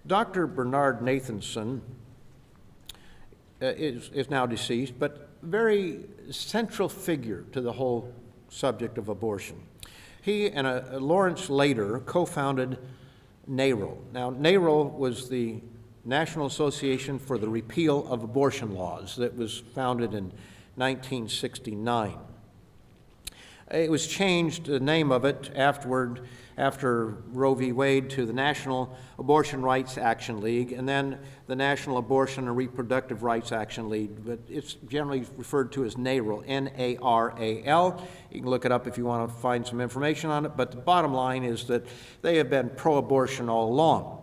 Dr. Bernard Nathanson is now deceased, but very central figure to the whole subject of abortion. He and Lawrence later co-founded NARAL. Now, NARAL was the National Association for the Repeal of Abortion Laws that was founded in 1969. It was changed, the name of it, afterward, after Roe v. Wade, to the National Abortion Rights Action League, and then the National Abortion and Reproductive Rights Action League, but it's generally referred to as NARAL, N-A-R-A-L. You can look it up if you want to find some information on it, but the bottom line is that they have been pro-abortion all along.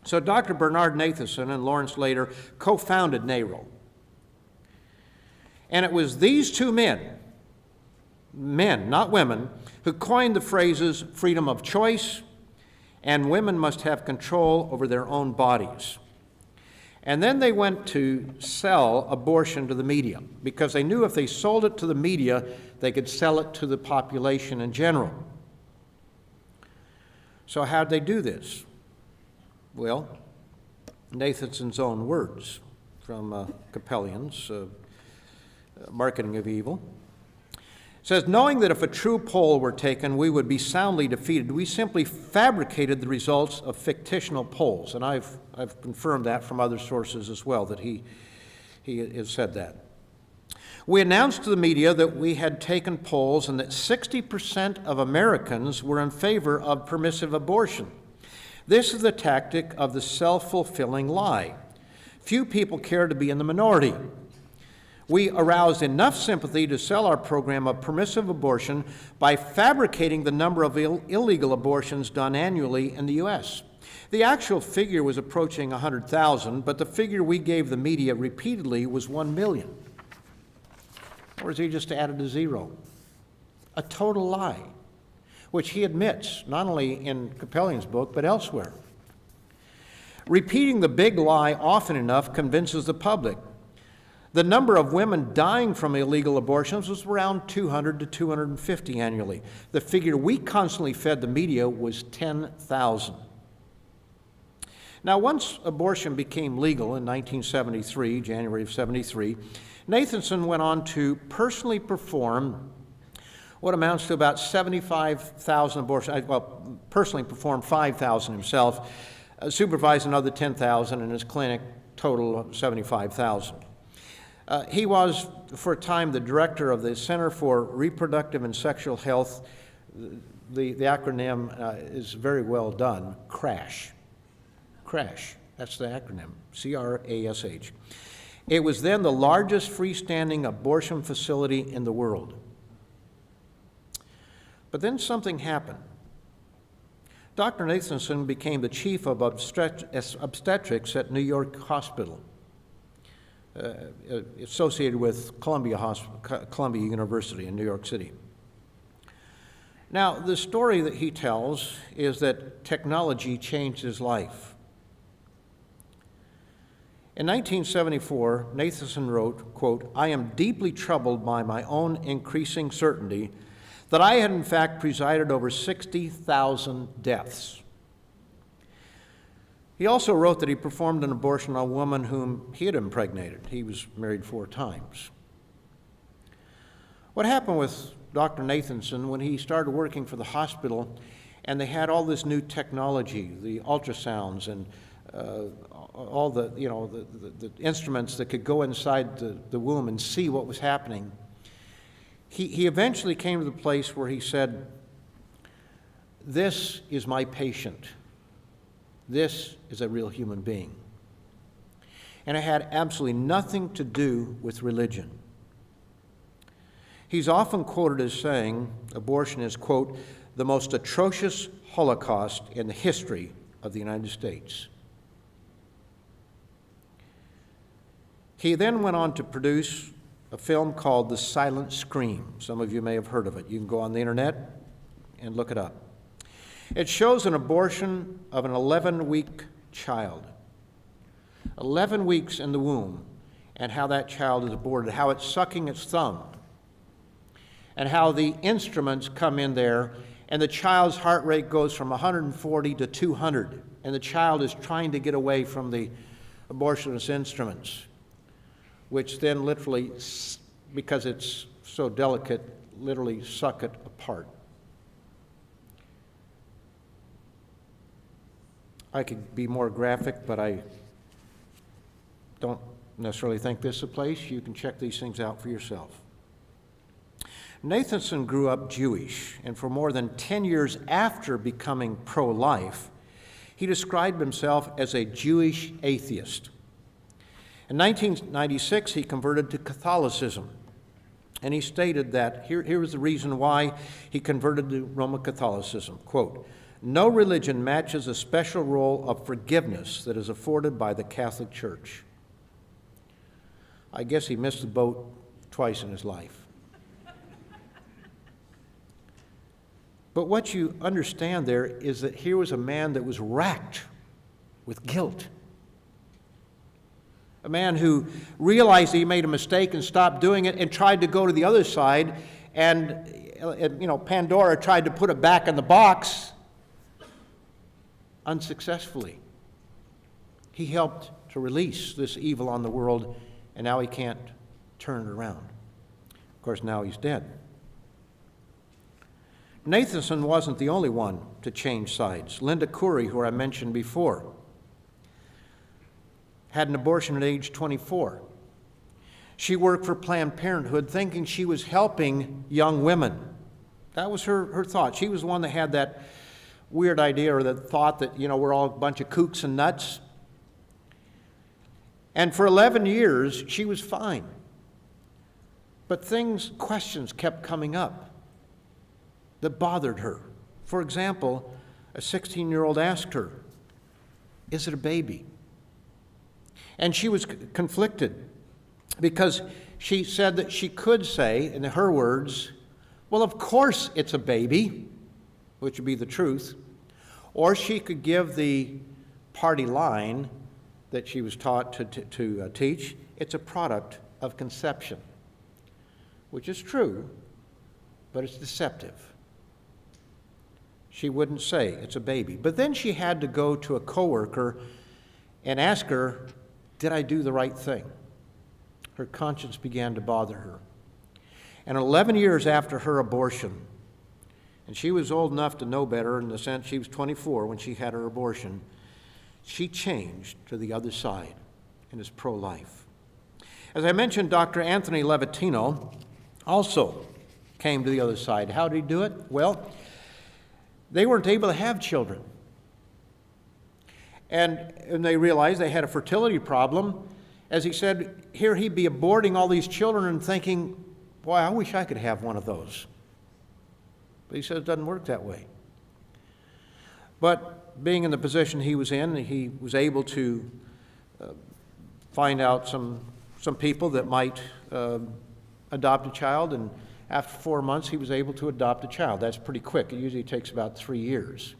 So Dr. Bernard Nathanson and Lawrence later co-founded NARAL. And it was these two men, not women, who coined the phrases freedom of choice and women must have control over their own bodies. And then they went to sell abortion to the media because they knew if they sold it to the media, they could sell it to the population in general. So how'd they do this? Well, Nathanson's own words from Capellian's Marketing of Evil. Says, knowing that if a true poll were taken, we would be soundly defeated, we simply fabricated the results of fictional polls. And I've confirmed that from other sources as well, that he has said that. We announced to the media that we had taken polls and that 60% of Americans were in favor of permissive abortion. This is the tactic of the self-fulfilling lie. Few people care to be in the minority. We aroused enough sympathy to sell our program of permissive abortion by fabricating the number of illegal abortions done annually in the U.S. The actual figure was approaching 100,000, but the figure we gave the media repeatedly was 1 million. Or is he just added a zero? A total lie, which he admits, not only in Capellion's book, but elsewhere. Repeating the big lie often enough convinces the public. The number of women dying from illegal abortions was around 200 to 250 annually. The figure we constantly fed the media was 10,000. Now, once abortion became legal in 1973, January of 73, Nathanson went on to personally perform what amounts to about 75,000 abortions. Well, personally performed 5,000 himself, supervised another 10,000 in his clinic, total of 75,000. He was, for a time, the director of the Center for Reproductive and Sexual Health. The acronym is very well done, CRASH. CRASH, that's the acronym, C-R-A-S-H. It was then the largest freestanding abortion facility in the world. But then something happened. Dr. Nathanson became the chief of obstetrics at New York Hospital, associated with Columbia University in New York City. Now, the story that he tells is that technology changed his life. In 1974, Nathanson wrote, quote, "I am deeply troubled by my own increasing certainty that I had in fact presided over 60,000 deaths." He also wrote that he performed an abortion on a woman whom he had impregnated. He was married 4 times. What happened with Dr. Nathanson when he started working for the hospital and they had all this new technology, the ultrasounds and all the instruments that could go inside the womb and see what was happening, he eventually came to the place where he said, "This is my patient. This is a real human being." And it had absolutely nothing to do with religion. He's often quoted as saying abortion is, quote, "the most atrocious Holocaust in the history of the United States." He then went on to produce a film called The Silent Scream. Some of you may have heard of it. You can go on the internet and look it up. It shows an abortion of an 11-week child. 11 weeks in the womb, and how that child is aborted, how it's sucking its thumb, and how the instruments come in there, and the child's heart rate goes from 140 to 200, and the child is trying to get away from the abortionist instruments, which then literally, because it's so delicate, literally suck it apart. I could be more graphic, but I don't necessarily think this is a place. You can check these things out for yourself. Nathanson grew up Jewish, and for more than 10 years after becoming pro-life, he described himself as a Jewish atheist. In 1996, he converted to Catholicism, and he stated that, here was the reason why he converted to Roman Catholicism, quote, "No religion matches a special role of forgiveness that is afforded by the Catholic Church." I guess he missed the boat twice in his life. But what you understand there is that here was a man that was racked with guilt. A man who realized he made a mistake and stopped doing it and tried to go to the other side, and Pandora tried to put it back in the box unsuccessfully. He helped to release this evil on the world, and now he can't turn it around. Of course, now he's dead. Nathanson wasn't the only one to change sides. Linda Coury, who I mentioned before, had an abortion at age 24. She worked for Planned Parenthood thinking she was helping young women. That was her thought. She was the one that had that weird idea or that thought that, we're all a bunch of kooks and nuts. And for 11 years, she was fine. But questions kept coming up that bothered her. For example, a 16-year-old asked her, "Is it a baby?" And she was conflicted because she said that she could say, in her words, "Well, of course it's a baby," which would be the truth. Or she could give the party line that she was taught to teach, "It's a product of conception," which is true, but it's deceptive. She wouldn't say it's a baby. But then she had to go to a coworker and ask her, "Did I do the right thing?" Her conscience began to bother her. And 11 years after her abortion, and she was old enough to know better in the sense she was 24 when she had her abortion, she changed to the other side and is pro-life. As I mentioned, Dr. Anthony Levatino also came to the other side. How did he do it? Well, they weren't able to have children. And they realized they had a fertility problem. As he said, here he'd be aborting all these children and thinking, "Boy, I wish I could have one of those." But he says it doesn't work that way. But being in the position he was in, he was able to find out some people that might adopt a child, and after 4 months he was able to adopt a child. That's pretty quick. It usually takes about 3 years.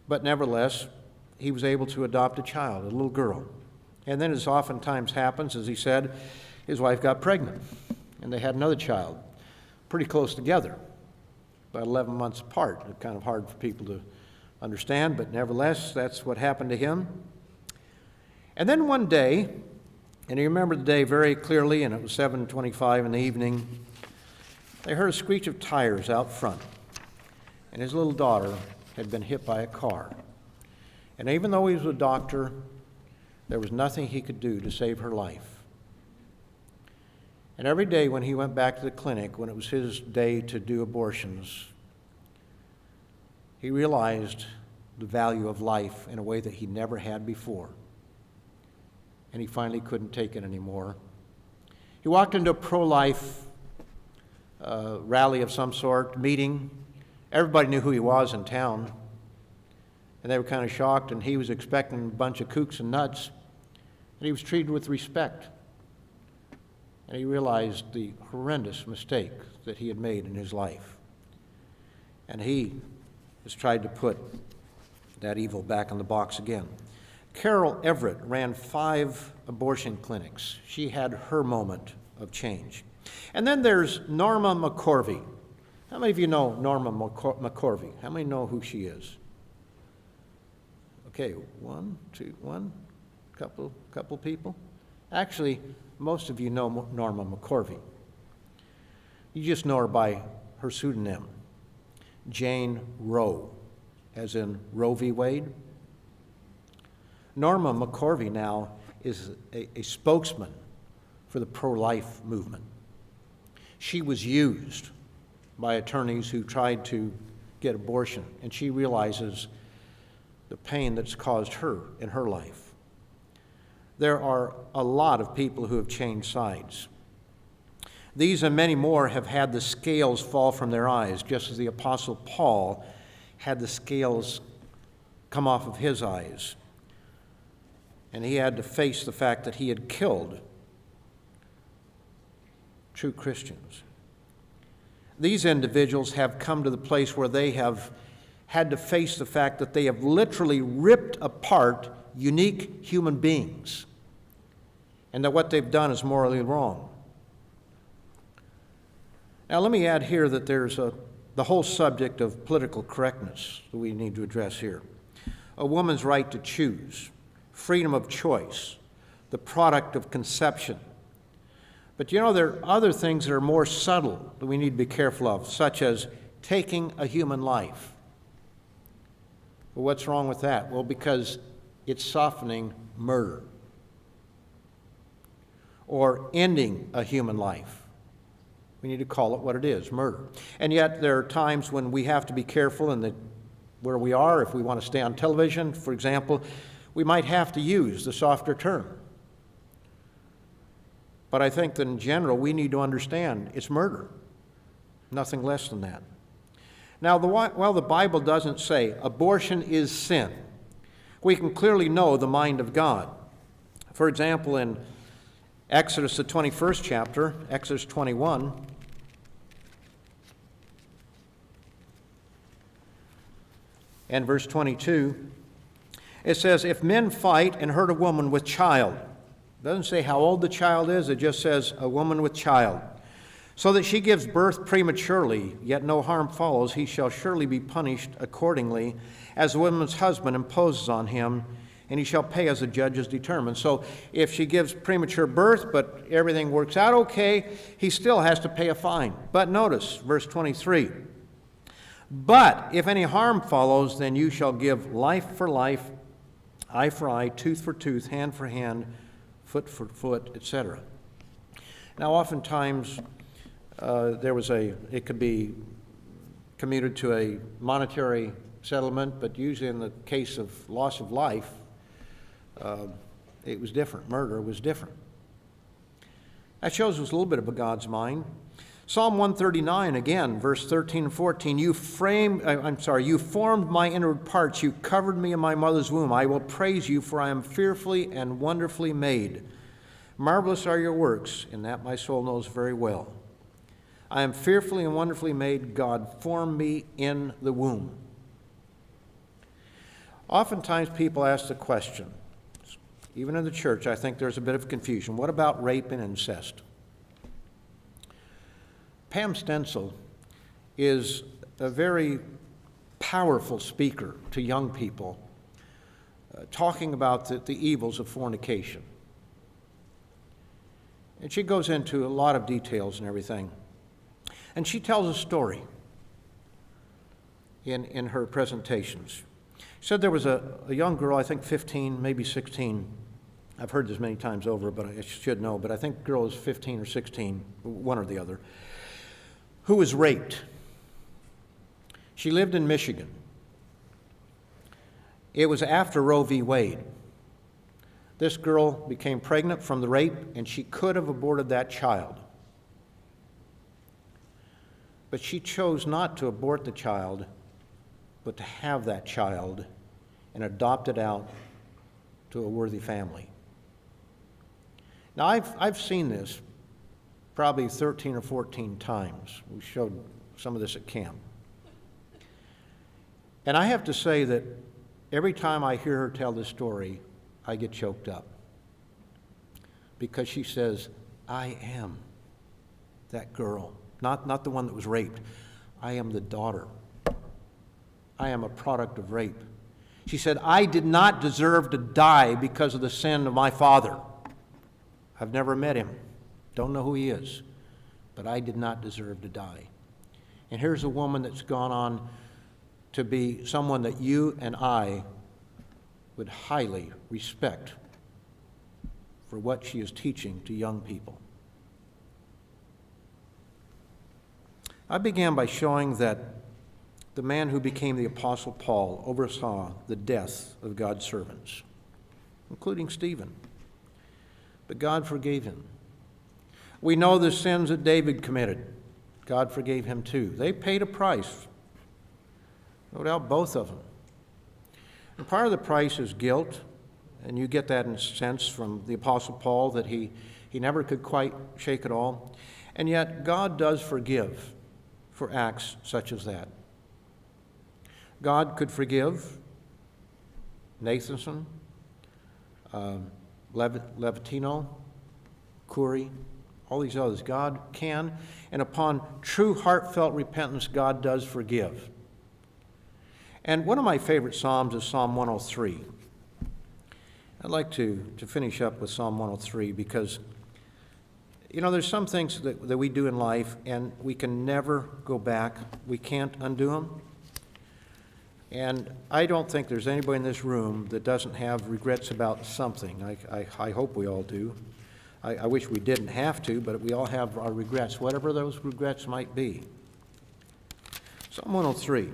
But nevertheless, he was able to adopt a child, a little girl. And then, as oftentimes happens, as he said, his wife got pregnant, and they had another child, pretty close together, about 11 months apart. It's kind of hard for people to understand, but nevertheless, that's what happened to him. And then one day, and he remembered the day very clearly, and it was 7:25 in the evening, they heard a screech of tires out front, and his little daughter had been hit by a car. And even though he was a doctor, there was nothing he could do to save her life. And every day when he went back to the clinic, when it was his day to do abortions, he realized the value of life in a way that he never had before. And he finally couldn't take it anymore. He walked into a pro-life rally of some sort, meeting. Everybody knew who he was in town, and they were kind of shocked, and he was expecting a bunch of kooks and nuts, and he was treated with respect. And he realized the horrendous mistake that he had made in his life. And he has tried to put that evil back in the box again. Carol Everett ran 5 abortion clinics. She had her moment of change. And then there's Norma McCorvey. How many of you know Norma McCorvey? How many know who she is? Okay, one, couple people. Actually, most of you know Norma McCorvey. You just know her by her pseudonym, Jane Roe, as in Roe v. Wade. Norma McCorvey now is a spokesman for the pro-life movement. She was used by attorneys who tried to get abortion, and she realizes the pain that's caused her in her life. There are a lot of people who have changed sides. These and many more have had the scales fall from their eyes, just as the Apostle Paul had the scales come off of his eyes. And he had to face the fact that he had killed true Christians. These individuals have come to the place where they have had to face the fact that they have literally ripped apart unique human beings, and that what they've done is morally wrong. Now, let me add here that there's the whole subject of political correctness that we need to address here. A woman's right to choose, freedom of choice, the product of conception. But you know, there are other things that are more subtle that we need to be careful of, such as taking a human life. Well, what's wrong with that? Well, because it's softening murder. Or ending a human life. We need to call it what it is, murder. And yet there are times when we have to be careful in where we are. If we want to stay on television, for example, we might have to use the softer term. But I think that in general, we need to understand it's murder, nothing less than that. Now, while the Bible doesn't say abortion is sin, we can clearly know the mind of God. For example, in Exodus, the 21st chapter, Exodus 21, and verse 22, it says, if men fight and hurt a woman with child, it doesn't say how old the child is, it just says a woman with child, so that she gives birth prematurely, yet no harm follows, he shall surely be punished accordingly, as the woman's husband imposes on him, and he shall pay as the judges determine. So if she gives premature birth, but everything works out okay, he still has to pay a fine. But notice, verse 23, but if any harm follows, then you shall give life for life, eye for eye, tooth for tooth, hand for hand, foot for foot, etc. Now, oftentimes, it could be commuted to a monetary settlement, but usually in the case of loss of life, it was different. Murder was different. That shows us a little bit of God's mind. Psalm 139, again, verse 13 and 14, you formed my inward parts, you covered me in my mother's womb. I will praise you, for I am fearfully and wonderfully made. Marvelous are your works, and that my soul knows very well. I am fearfully and wonderfully made. God formed me in the womb. Oftentimes people ask the question, even in the church, I think there's a bit of confusion. What about rape and incest? Pam Stencil is a very powerful speaker to young people, talking about the evils of fornication. And she goes into a lot of details and everything. And she tells a story in her presentations. She said there was a young girl, I think 15, maybe 16. I've heard this many times over, but I should know. But I think the girl was 15 or 16, one or the other, who was raped. She lived in Michigan. It was after Roe v. Wade. This girl became pregnant from the rape, and she could have aborted that child. But she chose not to abort the child, but to have that child and adopt it out to a worthy family. Now, I've seen this probably 13 or 14 times. We showed some of this at camp. And I have to say that every time I hear her tell this story, I get choked up. Because she says, I am that girl. Not the one that was raped. I am the daughter. I am a product of rape. She said, I did not deserve to die because of the sin of my father. I've never met him. Don't know who he is. But I did not deserve to die. And here's a woman that's gone on to be someone that you and I would highly respect for what she is teaching to young people. I began by showing that the man who became the Apostle Paul oversaw the death of God's servants, including Stephen. But God forgave him. We know the sins that David committed. God forgave him too. They paid a price. No doubt both of them. And part of the price is guilt, and you get that in a sense from the Apostle Paul, that he never could quite shake it all. And yet God does forgive for acts such as that. God could forgive Nathanson, Levitino, Curry, all these others. God can, and upon true heartfelt repentance, God does forgive. And one of my favorite Psalms is Psalm 103. I'd like to finish up with Psalm 103 because, there's some things that we do in life and we can never go back. We can't undo them. And I don't think there's anybody in this room that doesn't have regrets about something. I hope we all do. I wish we didn't have to, but we all have our regrets, whatever those regrets might be. Psalm 103.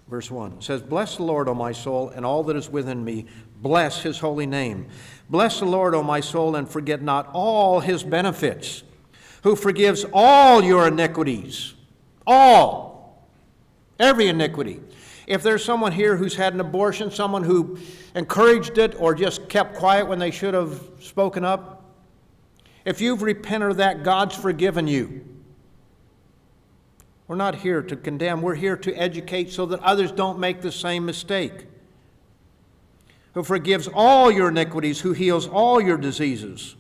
Verse 1 it says, "Bless the Lord, O my soul, and all that is within me. Bless his holy name. Bless the Lord, O my soul, and forget not all his benefits, who forgives all your iniquities." All. Every iniquity. If there's someone here who's had an abortion, someone who encouraged it or just kept quiet when they should have spoken up, if you've repented of that, God's forgiven you. We're not here to condemn. We're here to educate so that others don't make the same mistake. Who forgives all your iniquities, who heals all your diseases,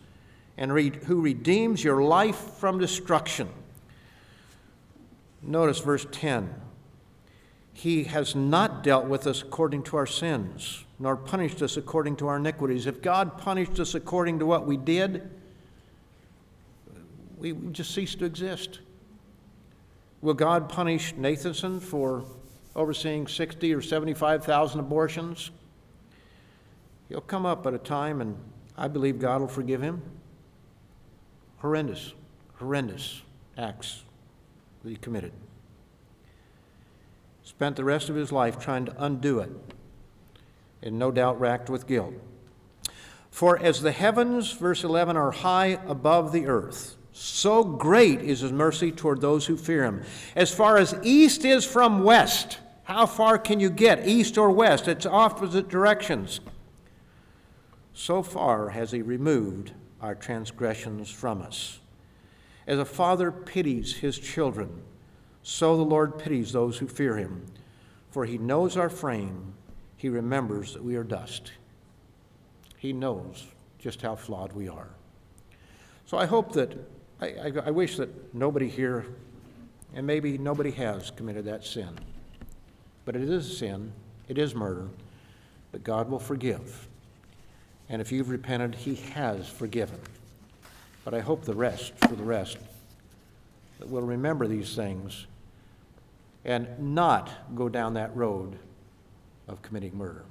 and who redeems your life from destruction. Notice verse 10. He has not dealt with us according to our sins, nor punished us according to our iniquities. If God punished us according to what we did, we just cease to exist. Will God punish Nathanson for overseeing 60 or 75,000 abortions? He'll come up at a time, and I believe God will forgive him. Horrendous acts that he committed. Spent the rest of his life trying to undo it, and no doubt racked with guilt. "For as the heavens," verse 11, "are high above the earth, so great is his mercy toward those who fear him. As far as east is from west," how far can you get, east or west? It's opposite directions. "So far has he removed our transgressions from us. As a father pities his children, so the Lord pities those who fear him. For he knows our frame, he remembers that we are dust." He knows just how flawed we are. So I hope that, I wish that nobody here, and maybe nobody has committed that sin, but it is a sin, it is murder, but God will forgive. And if you've repented, he has forgiven. But I hope for the rest, that we'll remember these things and not go down that road of committing murder.